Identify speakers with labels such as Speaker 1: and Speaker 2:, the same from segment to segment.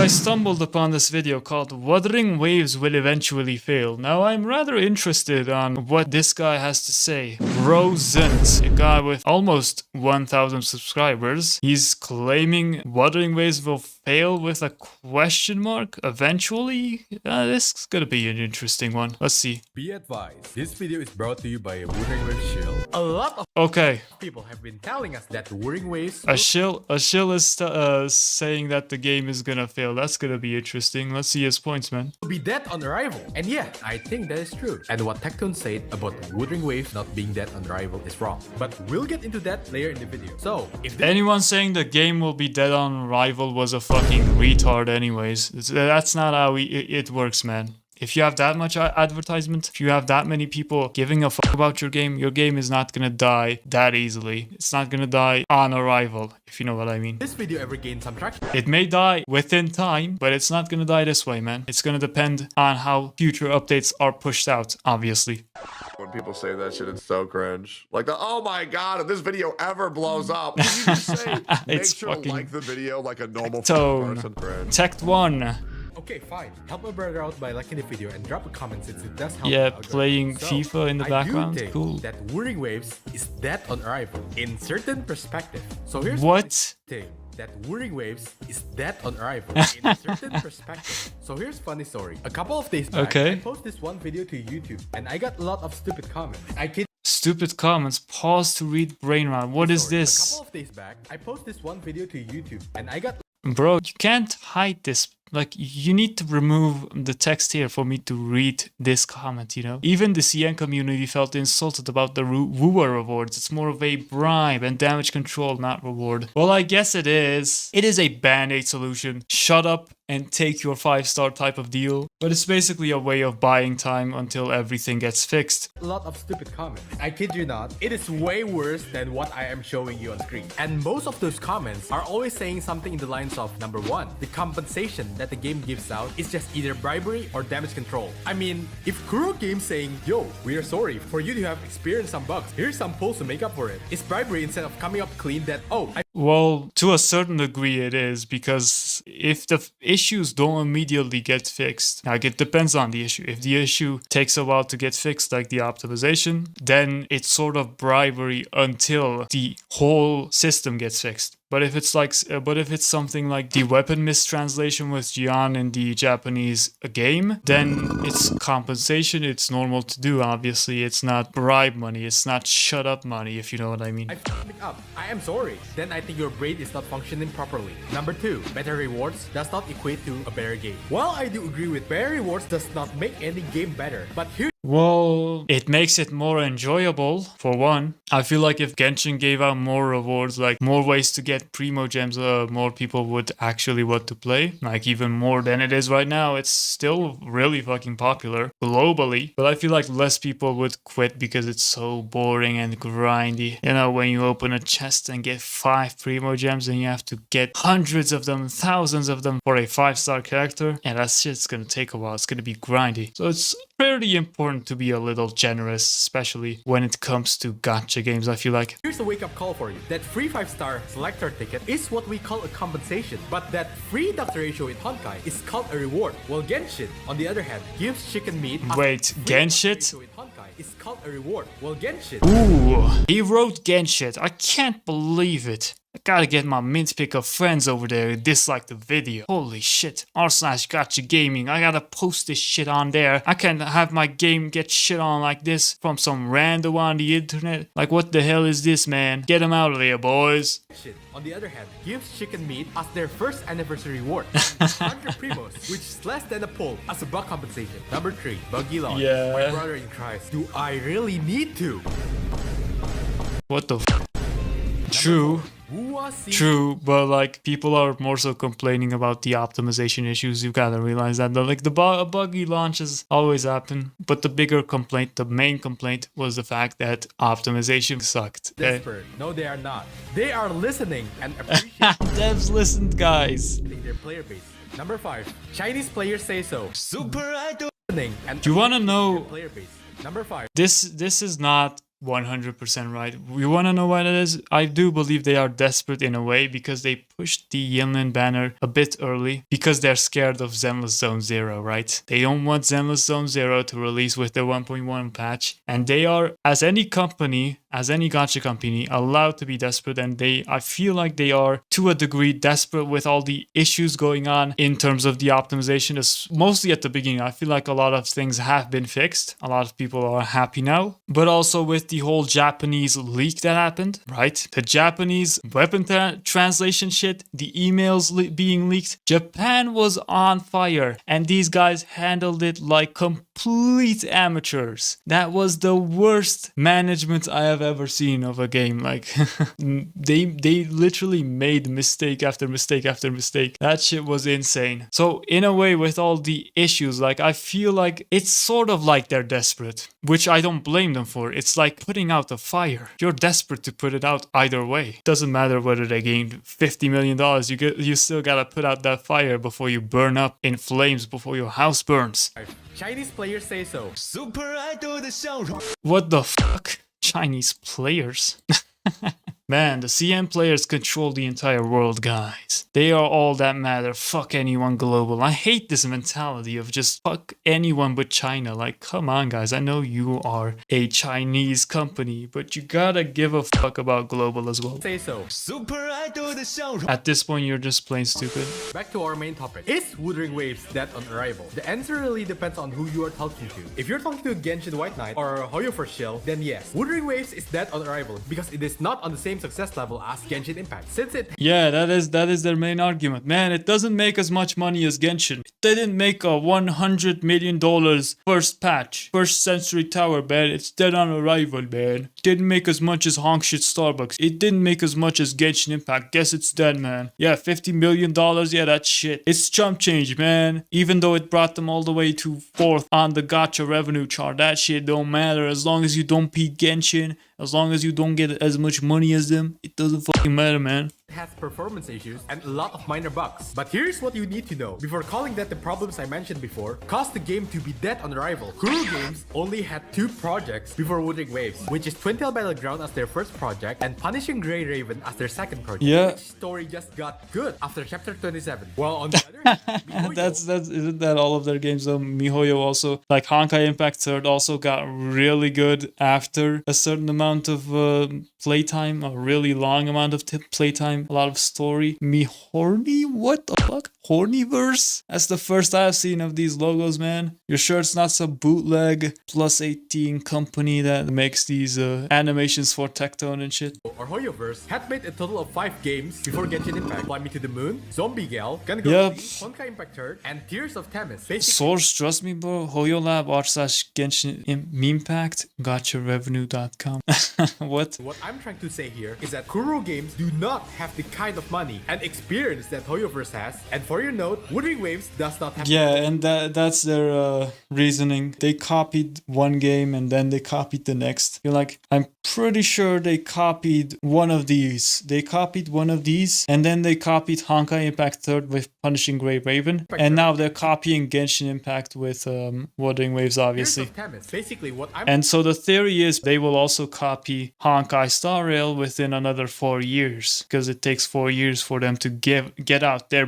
Speaker 1: I stumbled upon this video called Wuthering Waves Will Eventually Fail. Now I'm rather interested on what this guy has to say. Rosent, a guy with almost 1,000 subscribers, he's claiming Wuthering Waves will fail with a question mark eventually? This is gonna be an interesting one. Let's see.
Speaker 2: Be advised, this video is brought to you by a Wuthering Waves shill. A lot of people have been telling us that the Wuthering Waves...
Speaker 1: A shill is saying that the game is gonna fail. That's gonna be interesting. Let's see his points, man.
Speaker 2: ...will be dead on arrival. And yeah, I think that is true. And what Tecton said about Wuthering Waves not being dead on arrival is wrong. But we'll get into that later in the video. So, if
Speaker 1: anyone saying the game will be dead on arrival was a fucking retard anyways. That's not how it works, man. If you have that much advertisement, if you have that many people giving a fuck about your game is not gonna die that easily. It's not gonna die on arrival, if you know what I mean.
Speaker 2: This video ever gained some traction.
Speaker 1: It may die within time, but it's not gonna die this way, man. It's gonna depend on how future updates are pushed out, obviously.
Speaker 3: When people say that shit, it's so cringe. Like, oh my god, if this video ever blows up, what you just say? Make sure to like the video like a normal person. Cringe.
Speaker 1: Tech 1.
Speaker 2: Okay, fine. Help my brother out by liking the video and drop a comment since it does help.
Speaker 1: Yeah, playing FIFA in the background.
Speaker 2: I do think
Speaker 1: cool.
Speaker 2: that Wuthering Waves is dead on arrival in certain perspective. So here's
Speaker 1: what?
Speaker 2: Thing that Wuthering Waves is dead on arrival in a certain perspective. So here's funny story. A couple of days back, I posted this one video to YouTube and I got a lot of stupid comments.
Speaker 1: Stupid comments. Pause to read brain rot. What is this?
Speaker 2: A couple of days back, I posted this one video to YouTube and I got...
Speaker 1: Bro, you can't hide this. Like, you need to remove the text here for me to read this comment, you know? Even the CN community felt insulted about the Wooer rewards. It's more of a bribe and damage control, not reward. Well, I guess it is. It is a band-aid solution. Shut up and take your 5-star type of deal. But it's basically a way of buying time until everything gets fixed.
Speaker 2: A lot of stupid comments. I kid you not, it is way worse than what I am showing you on screen. And most of those comments are always saying something in the lines of, number 1, the compensation that the game gives out is just either bribery or damage control. I mean, if Kuro Games saying, yo, we are sorry for you to have experienced some bugs, here's some pulls to make up for it, it's bribery instead of coming up clean that,
Speaker 1: well, to a certain degree it is, because if the issues don't immediately get fixed, like it depends on the issue. If the issue takes a while to get fixed, like the optimization, then it's sort of bribery until the whole system gets fixed. But if it's something like the weapon mistranslation with Jian in the Japanese game, then it's compensation. It's normal to do, obviously. It's not bribe money. It's not shut up money, if you know what I mean.
Speaker 2: I am sorry. Then I think your brain is not functioning properly. Number 2, better rewards does not equate to a better game. While I do agree with better rewards does not make any game better, but here...
Speaker 1: Well, it makes it more enjoyable, for one. I feel like if Genshin gave out more rewards, like more ways to get Primo Gems, more people would actually want to play. Like even more than it is right now. It's still really fucking popular globally. But I feel like less people would quit because it's so boring and grindy. You know, when you open a chest and get 5 Primo Gems and you have to get hundreds of them, thousands of them for a 5-star character. And that shit's gonna take a while. It's gonna be grindy. So it's pretty important to be a little generous, especially when it comes to gacha games, I feel like.
Speaker 2: Here's a wake-up call for you. That free 5-star selector ticket is what we call a compensation, but that free doctor ratio in Honkai is called a reward. While Genshin, on the other hand, gives chicken meat...
Speaker 1: Wait, Genshin?
Speaker 2: Is called a reward. Well, Genshin...
Speaker 1: Ooh, he wrote Genshin. I can't believe it. I gotta get my mint pick of friends over there who dislike the video. Holy shit. r/gacha gaming. I gotta post this shit on there. I can't have my game get shit on like this from some random on the internet. Like, what the hell is this, man? Get them out of there, boys.
Speaker 2: On the other hand, gives chicken meat as their first anniversary reward. 100 primos, which is less than a pull as a bug compensation. Number 3, buggy launch.
Speaker 1: Yeah.
Speaker 2: My brother in Christ, do I really need to?
Speaker 1: What the f? True. True, but like people are more so complaining about the optimization issues. You gotta realize that like the buggy launches always happen, but the bigger complaint, the main complaint, was the fact that optimization sucked.
Speaker 2: Desperate. No, they are not. They are listening and appreciating.
Speaker 1: Devs listened, guys.
Speaker 2: Their player base. Number 5, Chinese players say so.
Speaker 1: Do you wanna know?
Speaker 2: Player base. Number 5.
Speaker 1: This is not 100% right. You want to know what it is? I do believe they are desperate in a way because they pushed the Yinlin banner a bit early because they're scared of Zenless Zone Zero, right? They don't want Zenless Zone Zero to release with their 1.1 patch, and they are, as any company, as any gacha company, allowed to be desperate, and I feel like they are to a degree desperate with all the issues going on in terms of the optimization. Mostly at the beginning, I feel like a lot of things have been fixed. A lot of people are happy now, but also with the whole Japanese leak that happened, right? The Japanese weapon translation shit, the emails being leaked. Japan was on fire, and these guys handled it like complete amateurs. That was the worst management I have ever seen of a game. Like they literally made mistake after mistake after mistake. That shit was insane. So in a way, with all the issues, like I feel like it's sort of like they're desperate, which I don't blame them for. It's like putting out a fire. You're desperate to put it out either way. Doesn't matter whether they gained $50 million. You still gotta put out that fire before you burn up in flames, before your house burns.
Speaker 2: Chinese players say so.
Speaker 1: What the fuck? Chinese players? Man, the CM players control the entire world, guys. They are all that matter. Fuck anyone global. I hate this mentality of just fuck anyone but China. Like, come on, guys. I know you are a Chinese company, but you gotta give a fuck about global as well.
Speaker 2: Say so.
Speaker 1: At this point, you're just plain stupid.
Speaker 2: Back to our main topic. Is Wuthering Waves dead on arrival? The answer really depends on who you are talking to. If you're talking to Genshin White Knight or Hoyo for Shill, then yes, Wuthering Waves is dead on arrival because it is not on the same success level as Genshin Impact.
Speaker 1: Yeah, that is their main argument. Man, it doesn't make as much money as Genshin. It didn't make a $100 million first patch, first Century Tower, man. It's dead on arrival, man. Didn't make as much as Honk Shit Starbucks. It didn't make as much as Genshin Impact. Guess it's dead, man. Yeah, $50 million. Yeah, that's shit. It's chump change, man. Even though it brought them all the way to 4th on the gacha revenue chart, that shit don't matter as long as you don't beat Genshin. As long as you don't get as much money as them, it doesn't fucking matter, man.
Speaker 2: It has performance issues and a lot of minor bugs. But here's what you need to know. Before calling that the problems I mentioned before caused the game to be dead on arrival, Kuro Games only had 2 projects before Wuthering Waves, which is Twin Tail Battleground as their first project and Punishing Grey Raven as their second project.
Speaker 1: Yeah.
Speaker 2: Which story just got good after chapter 27. While on the other hand, Mihoyo,
Speaker 1: isn't that all of their games though? Mihoyo also, like Honkai Impact 3rd, also got really good after a certain amount of playtime, a really long amount of playtime, a lot of story. Horny? What the fuck? Hornyverse? That's the first I've seen of these logos, man. You're sure it's not some bootleg plus 18 company that makes these animations for Tectone and shit?
Speaker 2: or Hoyoverse had made a total of 5 games before Genshin Impact: Fly Me to the Moon, Zombie Gal, Gonna Go
Speaker 1: Yep.
Speaker 2: Honkai Impact 3rd, and Tears of Themis. Basically,
Speaker 1: Source, trust me, bro. HoYoLab /Genshin Impact GotchaRevenue.com. What?
Speaker 2: what I'm trying to say here is that Kuro Games do not have the kind of money and experience that Hoyoverse has. And for your note, Wuthering Waves does not have.
Speaker 1: Yeah, and that's their reasoning. They copied one game and then they copied the next. You're like, I'm pretty sure they copied one of these. They copied one of these, and then they copied Honkai Impact 3rd with Punishing Grey Raven, and now they're copying Genshin Impact with Wuthering Waves, obviously.
Speaker 2: Tears of Themis. Basically, what I'm
Speaker 1: And so the theory is they will also copy Honkai Star Rail within another 4 years, because it takes 4 years for them to get out their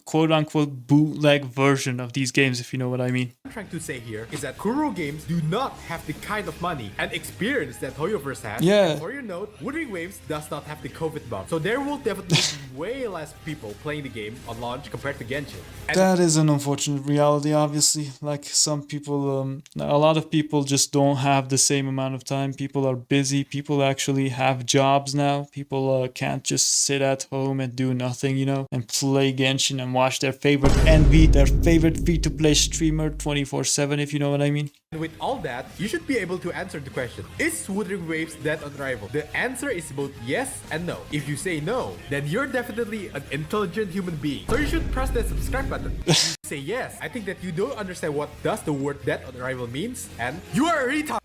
Speaker 1: quote-unquote bootleg version of these games, if you know what I mean.
Speaker 2: trying to say here is that Kuro Games do not have the kind of money and experience that Hoyoverse has.
Speaker 1: Yeah.
Speaker 2: And for your note, Wuthering Waves does not have the COVID bug. So there will definitely be way less people playing the game on launch compared to Genshin. And
Speaker 1: That is an unfortunate reality, obviously. Like some people, a lot of people just don't have the same amount of time. People are busy. People actually have jobs now. People can't just sit at home and do nothing, you know, and play Genshin and watch their favorite Envy, their favorite free-to-play streamer 24/7, if you know what I mean.
Speaker 2: with all that, you should be able to answer the question, is Wuthering Waves dead on arrival? The answer is both yes and no. If you say no, then you're definitely an intelligent human being. So you should press that subscribe button. If you say yes, I think that you don't understand what does the word dead on arrival means, and you are a retard.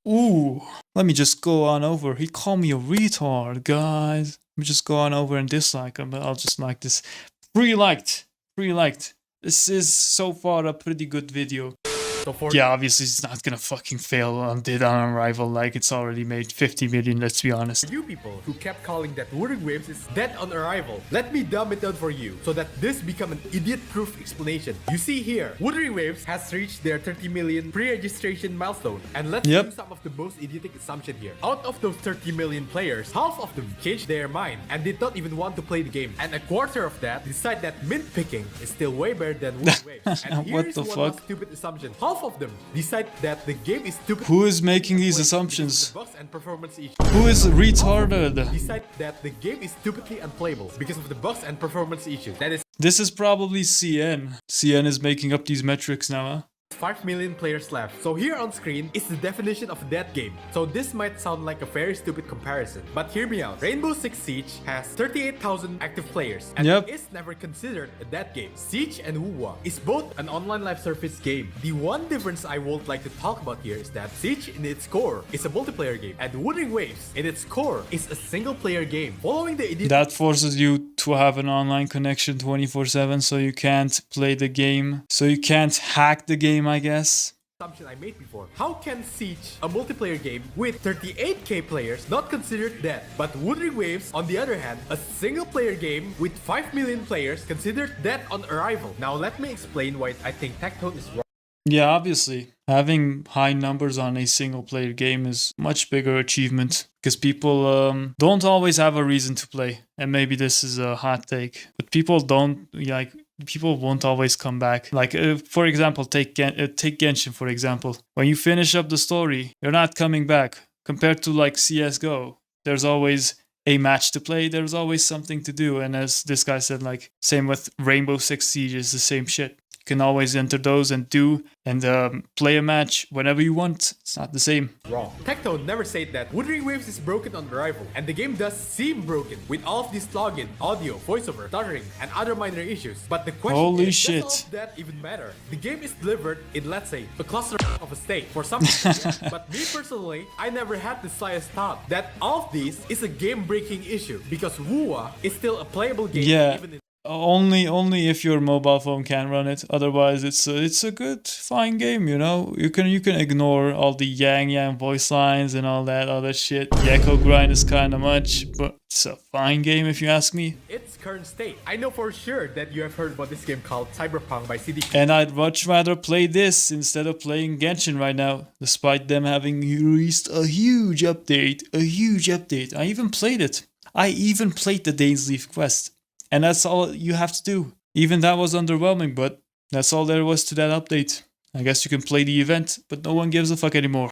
Speaker 1: Ooh, let me just go on over. He called me a retard, guys. Let me just go on over and dislike him, but I'll just like this. Pre-liked. This is so far a pretty good video.
Speaker 2: So for
Speaker 1: Yeah, obviously it's not gonna fucking fail on Dead on Arrival. Like, it's already made 50 million, let's be honest.
Speaker 2: you people who kept calling that Wuthering Waves is dead on arrival, let me dumb it down for you so that this become an idiot-proof explanation. You see here, Wuthering Waves has reached their 30 million pre-registration milestone. And let's do some of the most idiotic assumption here. Out of those 30 million players, half of them changed their mind and did not even want to play the game. And a quarter of that decide that mint picking is still way better than Wuthering Waves. And
Speaker 1: What
Speaker 2: here's
Speaker 1: the
Speaker 2: one
Speaker 1: fuck?
Speaker 2: last stupid assumption. Half of them decide that the game is stupid.
Speaker 1: Who is making these assumptions?
Speaker 2: Bugs and performance issues.
Speaker 1: Who is retarded?
Speaker 2: Decide that the game is stupidly unplayable because of the bugs and performance issues. That is
Speaker 1: This is probably CN. CN is making up these metrics now, huh?
Speaker 2: 5 million players left. So here on screen is the definition of a dead game. So this might sound like a very stupid comparison, but hear me out. Rainbow Six Siege has 38,000 active players and is never considered a dead game. Siege and WoWa is both an online live service game. The one difference I would like to talk about here is that Siege in its core is a multiplayer game and Wuthering Waves in its core is a single player game. Following the edit
Speaker 1: That forces you to have an online connection 24/7, so you can't play the game. So you can't hack the game, I guess.
Speaker 2: assumption I made before. How can Siege, a multiplayer game with 38k players, not considered dead? But Wuthering Waves, on the other hand, a single player game with 5 million players considered dead on arrival. Now let me explain why I think Tectone is wrong.
Speaker 1: Yeah, obviously. Having high numbers on a single player game is much bigger achievement because people don't always have a reason to play. And maybe this is a hot take, but people won't always come back. Like, for example, take Genshin, for example. When you finish up the story, you're not coming back. Compared to like CSGO, there's always a match to play. There's always something to do. And as this guy said, like, same with Rainbow Six Siege is the same shit. Can always enter those and play a match whenever you want. It's not the same.
Speaker 2: Wrong. Tectone never said that Wuthering Waves is broken on arrival, and the game does seem broken with all of this login, audio, voiceover, stuttering, and other minor issues. But the question
Speaker 1: Holy
Speaker 2: is,
Speaker 1: shit.
Speaker 2: does all of that even matter? The game is delivered in, let's say, a cluster of a state for some reason. But me personally, I never had the slightest thought that all of this is a game-breaking issue because WoWa is still a playable game.
Speaker 1: Yeah.
Speaker 2: Even in
Speaker 1: Only if your mobile phone can run it. Otherwise, it's a good, fine game. You know, you can ignore all the yang voice lines and all that other shit. The echo grind is kind of much, but it's a fine game if you ask me.
Speaker 2: its current state. I know for sure that you have heard about this game called Cyberpunk by CDP.
Speaker 1: And I'd much rather play this instead of playing Genshin right now, despite them having released a huge update. I even played it. I even played the Days Leaf quest. And that's all you have to do. Even that was underwhelming, but that's all there was to that update. I guess you can play the event, but no one gives a fuck anymore.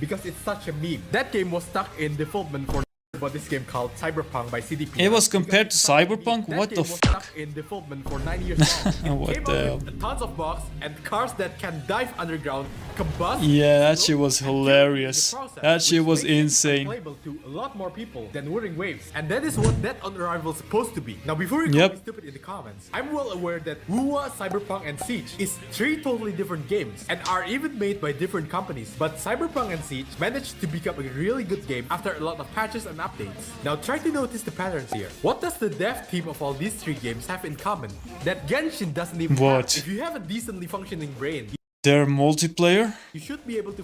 Speaker 2: Because it's such a meme. That game was stuck in development for about this game called Cyberpunk by CDP.
Speaker 1: It was compared to Cyberpunk? What the fuck?
Speaker 2: Stuck in development for 9 years long.
Speaker 1: What
Speaker 2: It
Speaker 1: the
Speaker 2: came
Speaker 1: hell?
Speaker 2: out with tons of bugs and cars that can dive underground, combust.
Speaker 1: Yeah, that shit was
Speaker 2: and kill in the
Speaker 1: hilarious.
Speaker 2: process,
Speaker 1: That shit
Speaker 2: which
Speaker 1: was
Speaker 2: makes it
Speaker 1: insane.
Speaker 2: unplayable to a lot more people than Wuthering Waves. And that is what Dead on Arrival is supposed to be. Now before you call me stupid in the comments, I'm well aware that WoWa, Cyberpunk, and Siege is 3 totally different games and are even made by different companies. But Cyberpunk and Siege managed to become a really good game after a lot of patches and updates. Now try to notice the patterns here. What does the dev team of all these 3 games have in common? That Genshin doesn't even
Speaker 1: What?
Speaker 2: have. If you have a decently functioning brain,
Speaker 1: They're multiplayer?
Speaker 2: you should be able to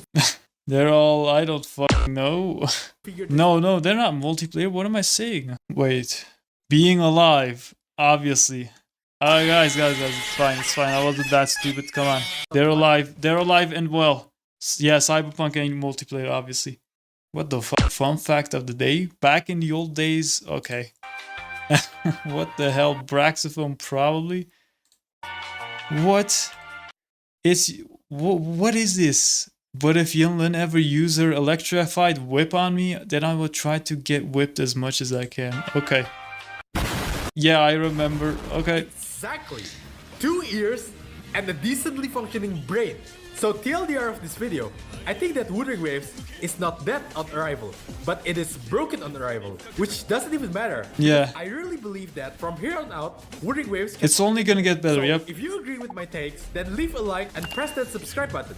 Speaker 1: They're all, I don't fucking know.
Speaker 2: figure this
Speaker 1: No, they're not multiplayer. What am I saying? Wait. Being alive, obviously. Guys, it's fine. I wasn't that stupid. Come on. They're alive and well. Yeah, Cyberpunk ain't multiplayer, obviously. What the fuck? Fun fact of the day? Back in the old days? Okay. What the hell? Braxophone, probably? What? What is this? But if Yunlin ever use her electrified whip on me, then I will try to get whipped as much as I can. Okay. Yeah, I remember. Okay.
Speaker 2: Exactly. 2 ears and a decently functioning brain. So TLDR of this video, I think that Wuthering Waves is not dead on arrival, but it is broken on arrival, which doesn't even matter.
Speaker 1: Yeah.
Speaker 2: I really believe that from here on out, Wuthering Waves can...
Speaker 1: It's only gonna get better,
Speaker 2: So
Speaker 1: yep.
Speaker 2: if you agree with my takes, then leave a like and press that subscribe button.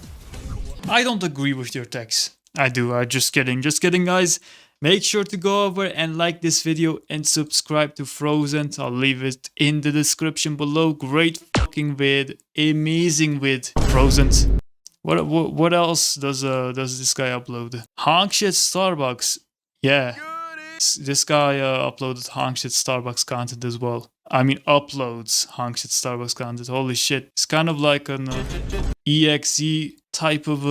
Speaker 1: I don't agree with your takes. I do. Just kidding, guys. Make sure to go over and like this video and subscribe to Frozen. I'll leave it in the description below. Great fucking vid. Amazing vid. Frozen. What else does this guy upload? Honk shit Starbucks. Yeah. This guy uploaded Honk shit Starbucks content as well. I mean, uploads Honk shit Starbucks content. Holy shit. It's kind of like an EXE type of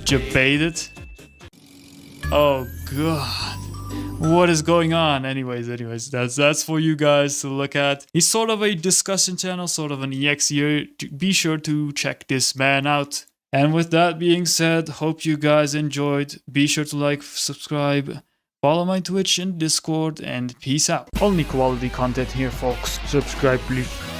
Speaker 1: debated. Oh god. What is going on? Anyways, that's for you guys to look at. He's sort of a discussion channel, sort of an EXE. Be sure to check this man out. And with that being said, hope you guys enjoyed. Be sure to like, subscribe, follow my Twitch and Discord, and peace out. Only quality content here, folks. Subscribe, please.